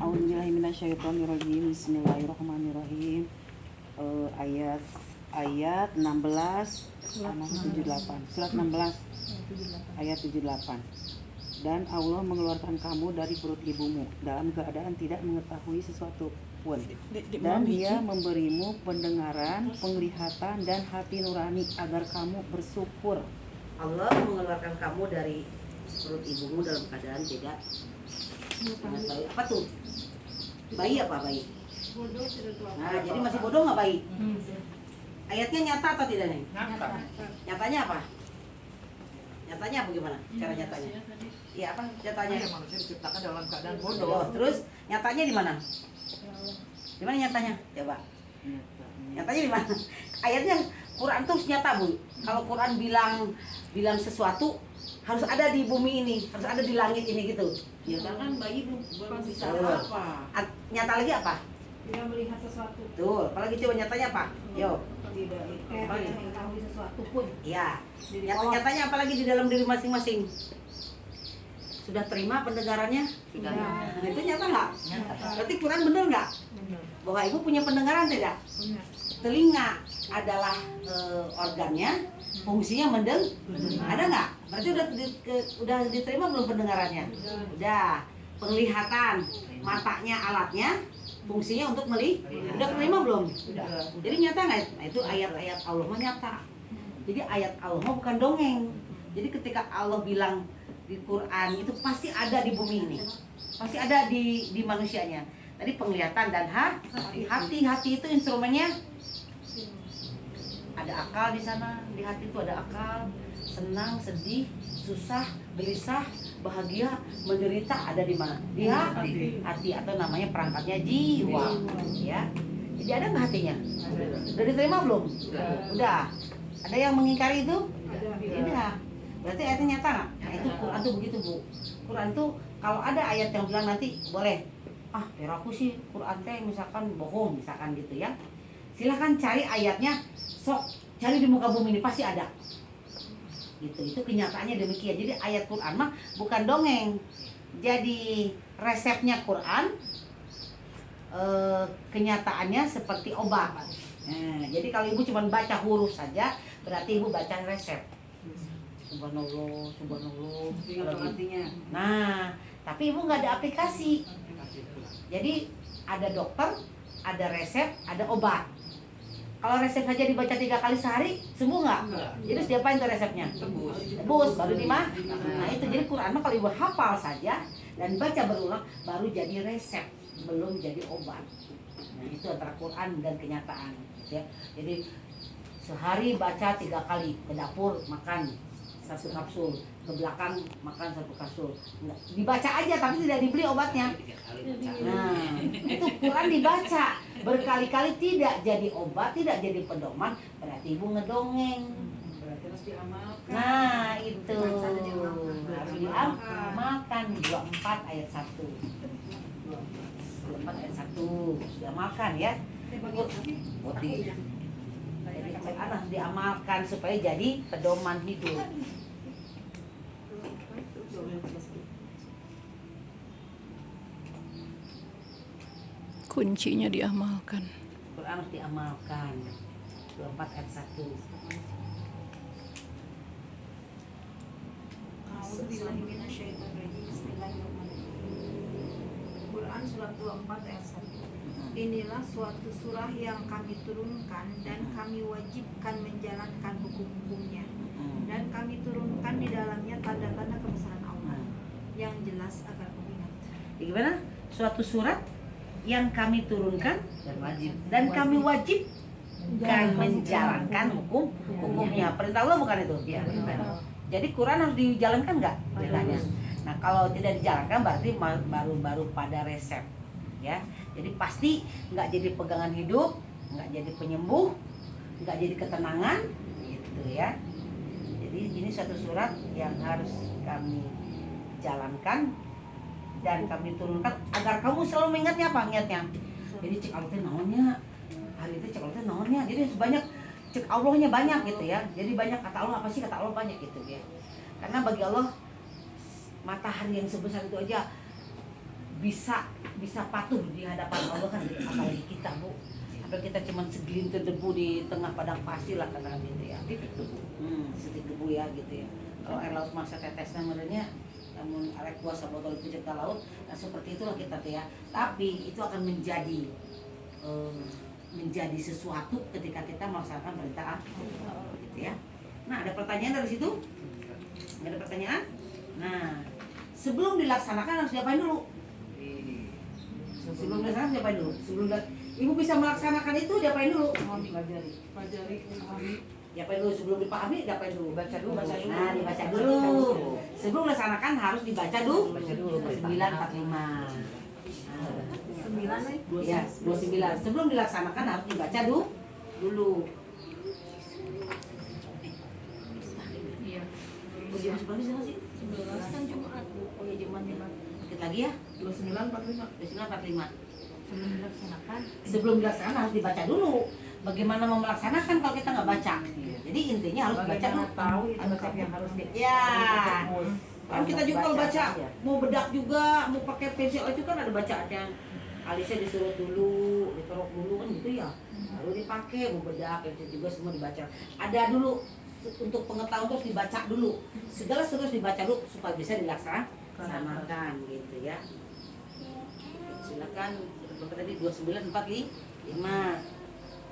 A'udzubillahiminasyaitonirrajim. Bismillahirrahmanirrahim. Ayat 16 78. Surat 16 ayat 78. Dan Allah mengeluarkan kamu dari perut ibumu dalam keadaan tidak mengetahui sesuatu pun. Dan Dia memberimu pendengaran, penglihatan, dan hati nurani agar kamu bersyukur. Allah mengeluarkan kamu dari perut ibumu dalam keadaan tidak mengetahui. Apa tuh? Bayi apa bayi? Bodoh tidak tahu. Nah, jadi masih bodoh nggak bayi? Ayatnya nyata atau tidak nih? Nyata. Nyatanya apa? Nyatanya apa gimana? Cara nyatanya? Iya apa nyatanya? Ya, manusia diciptakan dalam keadaan bodoh. Bodoh. Terus nyatanya di mana? Di mana nyatanya? Coba. Nyatanya di mana? Ayatnya Quran tuh nyata, Bu. Kalau Quran bilang sesuatu harus ada di bumi ini, harus ada di langit ini gitu. Ya kan bayi belum bisa Betul. apa. Nyata lagi apa? Tidak melihat sesuatu. Tuh, apalagi coba nyatanya apa? Yo. Tidak mengetahui sesuatu pun. Iya. Nyatanya apalagi di dalam diri masing-masing. Sudah terima pendengarannya? Sudah. Nah, itu nyata nggak? Nyata. Berarti Quran bener nggak? Benar. Bahwa ibu punya pendengaran tidak? Benar. Telinga adalah organnya, fungsinya ada nggak? Berarti udah diterima belum pendengarannya? Udah. Penglihatan, matanya alatnya, fungsinya untuk melihat. Udah terima belum? Sudah. Jadi nyata nggak? Nah, itu ayat-ayat Allah mah nyata. Jadi ayat Allah mah bukan dongeng. Jadi ketika Allah bilang di Quran itu pasti ada di bumi ini, pasti ada di manusianya. Tadi penglihatan dan hati itu instrumennya. Ada akal di sana, di hati itu ada akal, senang, sedih, susah, gelisah, bahagia, menderita ada di mana? Di hati atau namanya perangkatnya jiwa, ya. Jadi ada nggak hatinya? Udah diterima belum? Udah. Ada yang mengingkari itu? Tidak. Berarti ayatnya nyata nggak? Nah itu Quran tuh begitu, Bu. Quran tuh kalau ada ayat yang bilang nanti boleh, aku sih Quran teh misalkan bohong misalkan gitu ya. Silahkan cari ayatnya, sok cari di muka bumi ini pasti ada. Gitu, itu kenyataannya demikian. Jadi ayat Quran mah bukan dongeng. Jadi resepnya Quran, kenyataannya seperti obat. Nah, jadi kalau ibu cuma baca huruf saja, berarti ibu baca resep. Subhanallah, subhanallah. Artinya. Nah, tapi ibu nggak ada aplikasi. Jadi ada dokter, ada resep, ada obat. Kalau resep saja dibaca 3 kali sehari, sembuh nggak? Jadi diapain tuh resepnya? Tebus, baru dimah. Nah itu jadi Quran mah kalau ibu hafal saja dan baca berulang, baru jadi resep, belum jadi obat. Nah itu antara Quran dan kenyataan. Ya. Jadi sehari baca 3 kali, ke dapur makan 1 kapsul, ke belakang makan 1 kapsul. Dibaca aja tapi tidak dibeli obatnya. Nah, itu Quran dibaca berkali-kali tidak jadi obat, tidak jadi pedoman, berarti ibu ngedongeng. Berarti harus diamalkan. Nah, itu Harus harus diamalkan 24 ayat 1. 24 ayat 1 diamalkan ya. Putih. Jadi Quran harus diamalkan supaya jadi pedoman hidup. Kuncinya diamalkan. Quran harus diamalkan. 24 ayat 1. Quran surat 24 ayat 1. Inilah suatu surah yang kami turunkan dan kami wajibkan menjalankan hukum-hukumnya. Dan kami turunkan di dalamnya tanda-tanda kebesaran Allah yang jelas agar kau ingat. Gimana? Suatu surat yang kami turunkan dan kami wajibkan menjalankan hukumnya. Perintah Allah bukan itu? Iya, benar. Jadi Quran harus dijalankan nggak perintahnya? Nah kalau tidak dijalankan berarti baru pada resep, ya. Jadi pasti nggak jadi pegangan hidup, nggak jadi penyembuh, nggak jadi ketenangan, gitu ya. Jadi ini suatu surat yang harus kami jalankan dan kami turunkan agar kamu selalu mengingatnya apa? Ingatnya. Jadi cek Allah teh naonnya, hari itu cek Allah teh naonnya. Jadi banyak cek Allahnya banyak gitu ya. Jadi banyak kata Allah, apa sih kata Allah banyak gitu ya. Karena bagi Allah matahari yang sebesar itu aja bisa patuh di hadapan Allah kan, apalagi kita Bu. Apalagi kita cuma segelintir debu di tengah padang pasir lah katakan gitu ya. Titik debu. Titik debu ya gitu ya. Kalau air laut masa tetesnya merenya namun arek kuasa botol pencipta laut, nah seperti itulah kita tuh ya. Tapi itu akan menjadi sesuatu ketika kita melaksanakan perintah Allah gitu ya. Nah, ada pertanyaan dari situ? Nggak ada pertanyaan? Nah, sebelum dilaksanakan harus diapain dulu? Sebelum dilaksanakan diapain dulu? Ibu bisa melaksanakan itu diapain dulu? Pelajari, pahami. Diapain dulu? Sebelum dipahami diapain dulu? Baca dulu. Nah, dibaca dulu. Sebelum dilaksanakan harus dibaca dulu. 945. 9 Ya, 29. Sebelum dilaksanakan harus dibaca dulu. Iya. Jam 11 sana sih? 11 kan Jumat. Oh ya Jumat ya. Dikit lagi ya. 2945. 2945. Sebelum dilaksanakan. Sebelum dilaksanakan harus dibaca dulu. Bagaimana mau melaksanakan kalau kita nggak baca? Jadi intinya harus baca dulu. Tahu itu resep yang harus Ya. Kan kita juga kalau baca, mau bedak juga, mau pakai pensil itu kan ada bacaannya. Alisnya disuruh dulu, dikerok dulu kan gitu ya. Lalu dipakai, mau bedak, itu juga semua dibaca. Ada dulu untuk pengetahuan terus dibaca dulu. Segala terus dibaca dulu supaya bisa dilaksanakan gitu ya. Silakan berapa tadi 2945.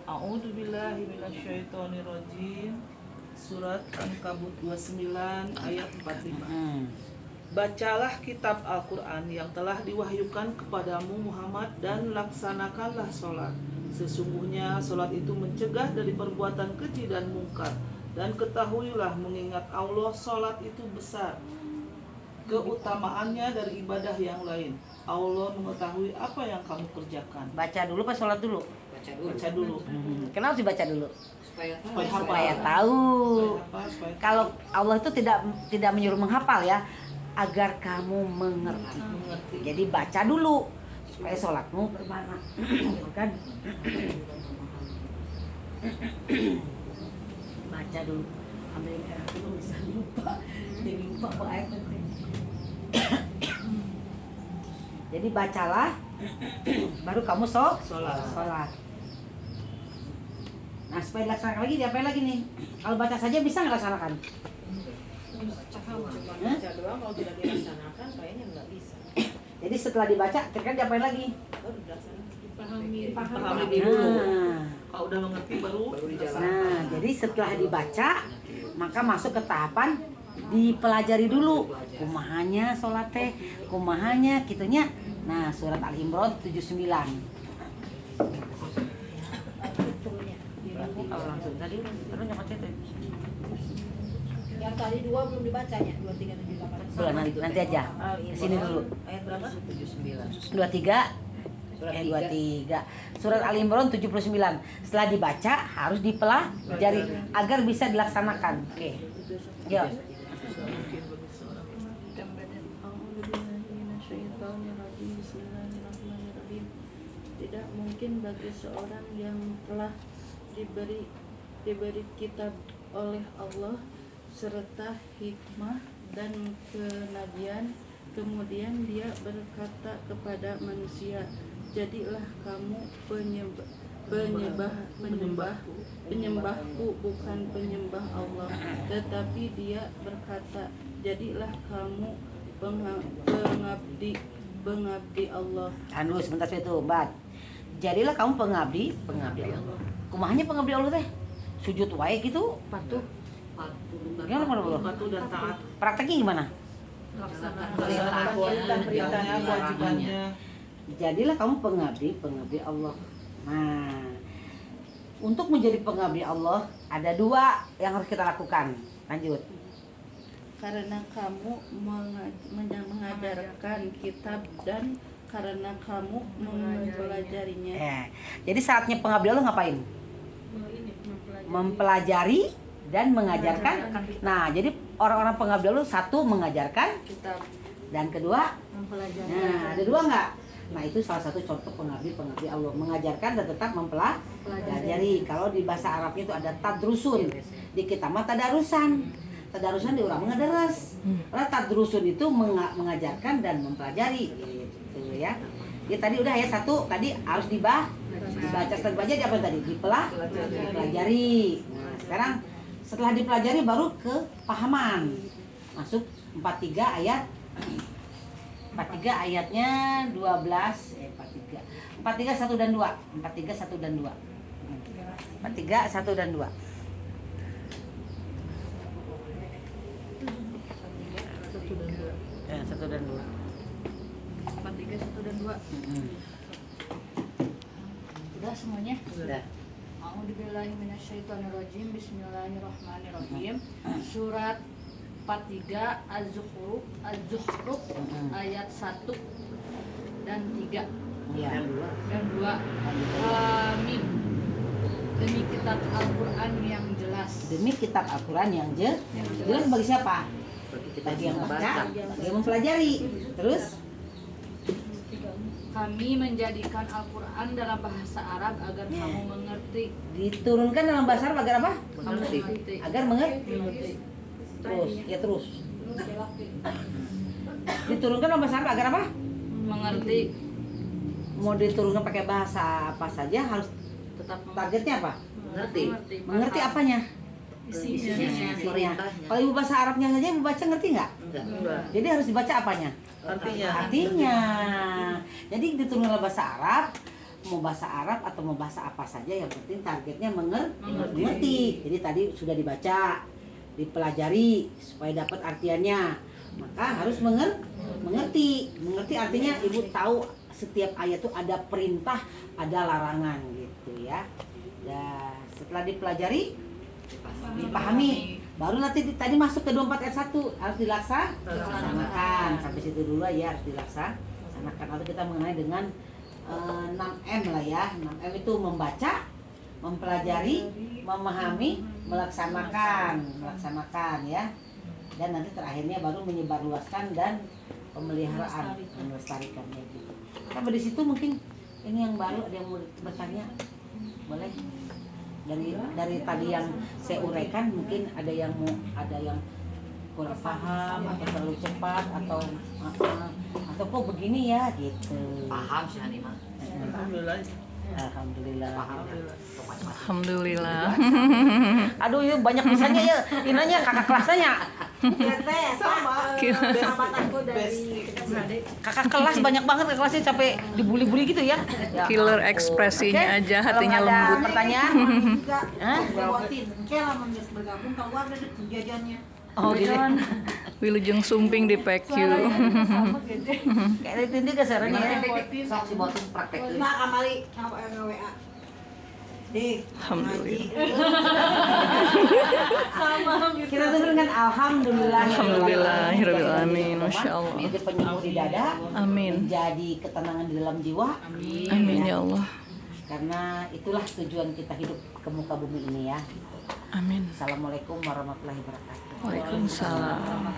A'udzubillahi minasyaitonirrajim. Surat Ankabut 29 ayat 45. Bacalah kitab Al-Quran yang telah diwahyukan kepadamu Muhammad dan laksanakanlah sholat. Sesungguhnya sholat itu mencegah dari perbuatan keji dan mungkar. Dan ketahuilah mengingat Allah, sholat itu besar keutamaannya dari ibadah yang lain. Allah mengetahui apa yang kamu kerjakan. Baca dulu pas sholat dulu? Baca dulu. Kenapa sih baca dulu? Supaya Supaya tahu. Kalau Allah itu tidak menyuruh menghafal ya, agar kamu mengerti. Jadi baca dulu supaya sholatmu bermakna. Kan? Baca dulu. Ambil air dulu bisa lupa. Jadi lupa apa ayat nanti. Jadi bacalah, baru kamu sholat. Nah supaya dilaksanakan lagi, diapain lagi nih? Kalau baca saja bisa nggak laksanakan? baca doang, kalau tidak dilaksanakan kayaknya nggak bisa. Jadi setelah dibaca, terkadang diapain lagi? Baru dilaksanakan. Pahami dulu. Nah, Kalau udah mengerti baru dijalankan. nah, jadi setelah dibaca, maka masuk ke tahapan dipelajari dulu. Kumahanya sholat teh, kumahanya kitunya. Nah, surat Al-Imran 79. Kalau langsung tadi terus nyapa itu. Yang tadi 2 belum dibacanya, 2378. Belum, nanti aja. Kesini dulu. Ayat berapa? 79. 23. 23. Surat Al-Imran 79. Setelah dibaca harus dipelajari agar bisa dilaksanakan. Oke. Yuk. Tidak mungkin bagi seorang yang telah diberi kitab oleh Allah serta hikmah dan kenabian, kemudian dia berkata kepada manusia, jadilah kamu penyembahku bukan penyembah Allah. Tetapi dia berkata, jadilah kamu pengabdi Allah. Tahan dulu sebentar itu, Mbak. Jadilah kamu pengabdi Allah. Kumahanya pengabdi Allah teh? Sujud wae gitu? Patuh. Gimana bro? Patuh dan taat. Prakteknya gimana? Perintahnya, kewajibannya. Jadilah kamu pengabdi Allah. Nah, untuk menjadi pengabdi Allah ada 2 yang harus kita lakukan. Lanjut. Karena kamu mengajarkan kitab dan karena kamu mempelajarinya. Jadi saatnya pengabdi Allah ngapain? Mempelajari dan mengajarkan. Nah, jadi orang-orang pengabdi Allah, 1 mengajarkan Kitab dan kedua Mempelajari. nah, ada 2 enggak? Nah, itu salah satu contoh pengabdi Allah, mengajarkan dan tetap mempelajari. Kalau di bahasa Arabnya itu ada tadrusun. Di kita mah tadarusan. Tadarusan di orang ngadaras. Karena tadrusun itu mengajarkan dan mempelajari. gitu ya. Ya tadi udah ayat 1 tadi harus dibaca. Setelah dibaca apa tadi? Dipelajari. Nah, sekarang setelah dipelajari baru ke pahaman. Masuk 43 ayat 43 ayatnya 12 43 1 dan 2. 43 1 dan 2. 43 1 dan 2. 1 dan 2. 43 1 dan 2. Udah semuanya? Sudah. A'udzubillahi minasyaitonirrajim. Bismillahirrahmanirrahim. Surat 43 Az-Zukhruf ayat 1 dan 3 Iya. dan 2. Amin. Demi kitab Al-Qur'an yang jelas. Demi kitab Al-Qur'an yang jelas bagi siapa? Bagi yang baca, bagi yang mempelajari. Terus Kami menjadikan Al-Qur'an dalam bahasa Arab agar kamu mengerti. diturunkan dalam bahasa Arab agar apa? Mengerti. Agar mengerti. Terus. Diturunkan dalam bahasa Arab agar apa? Mengerti. Mau diturunkan pakai bahasa apa saja harus Tetap targetnya apa? mengerti. Mengerti apanya? Isinya. Kalau ibu bahasa Arabnya saja ibu baca ngerti nggak? Jadi harus dibaca apanya? Artinya. Jadi diturunkan dalam bahasa Arab, mau bahasa Arab atau mau bahasa apa saja yang penting targetnya mengerti. Jadi tadi sudah dibaca, dipelajari supaya dapat artiannya. Maka harus mengerti. Mengerti artinya ibu tahu setiap ayat itu ada perintah, ada larangan gitu ya. Dan setelah dipelajari, dipahami, baru nanti tadi masuk ke 24 ayat 1 harus dilaksanakan. Sampai situ dulu ya harus dilaksanakan. Atau kita mengenai dengan 6M lah ya. 6M itu membaca, mempelajari, memahami, melaksanakan ya. Dan nanti terakhirnya baru menyebarluaskan dan pemeliharaan, melestarikannya gitu. Sampai di situ mungkin ini yang baru ada yang mau bertanya, boleh? Dari tadi yang saya uraikan mungkin ada yang kurang paham atau terlalu cepat atau kok begini ya gitu. Paham sih Hanima. Alhamdulillah. Alhamdulillah. Alhamdulillah. Aduh, yuk banyak bisanya ya. Inanya kakak kelasnya. Sama. Sahabat aku dari Kakak kelas banyak banget ke kelasnya sampai dibully-bully gitu ya. Ya Killer ampun. ekspresinya Oke, aja, kalau hatinya nggak ada lembut. pertanyaan? juga Hah? buatin lah bergabung keluar dari jajannya. Oh gitu. Wilujeng Sumping di PQ. Sama gede. Kayak itu juga sarannya ya. Sok si botin praktek. Nah, kamali WA. Alhamdulillah. Kita tuh dengan alhamdulillah. Alhamdulillahirabbil alamin. Masya Allah. Menjadi penyembuh di dada. Amin. Menjadi ketenangan di dalam jiwa. Amin ya Allah. Karena itulah tujuan kita hidup ke muka bumi ini ya. Amin. Assalamualaikum warahmatullahi wabarakatuh. Waalaikumsalam.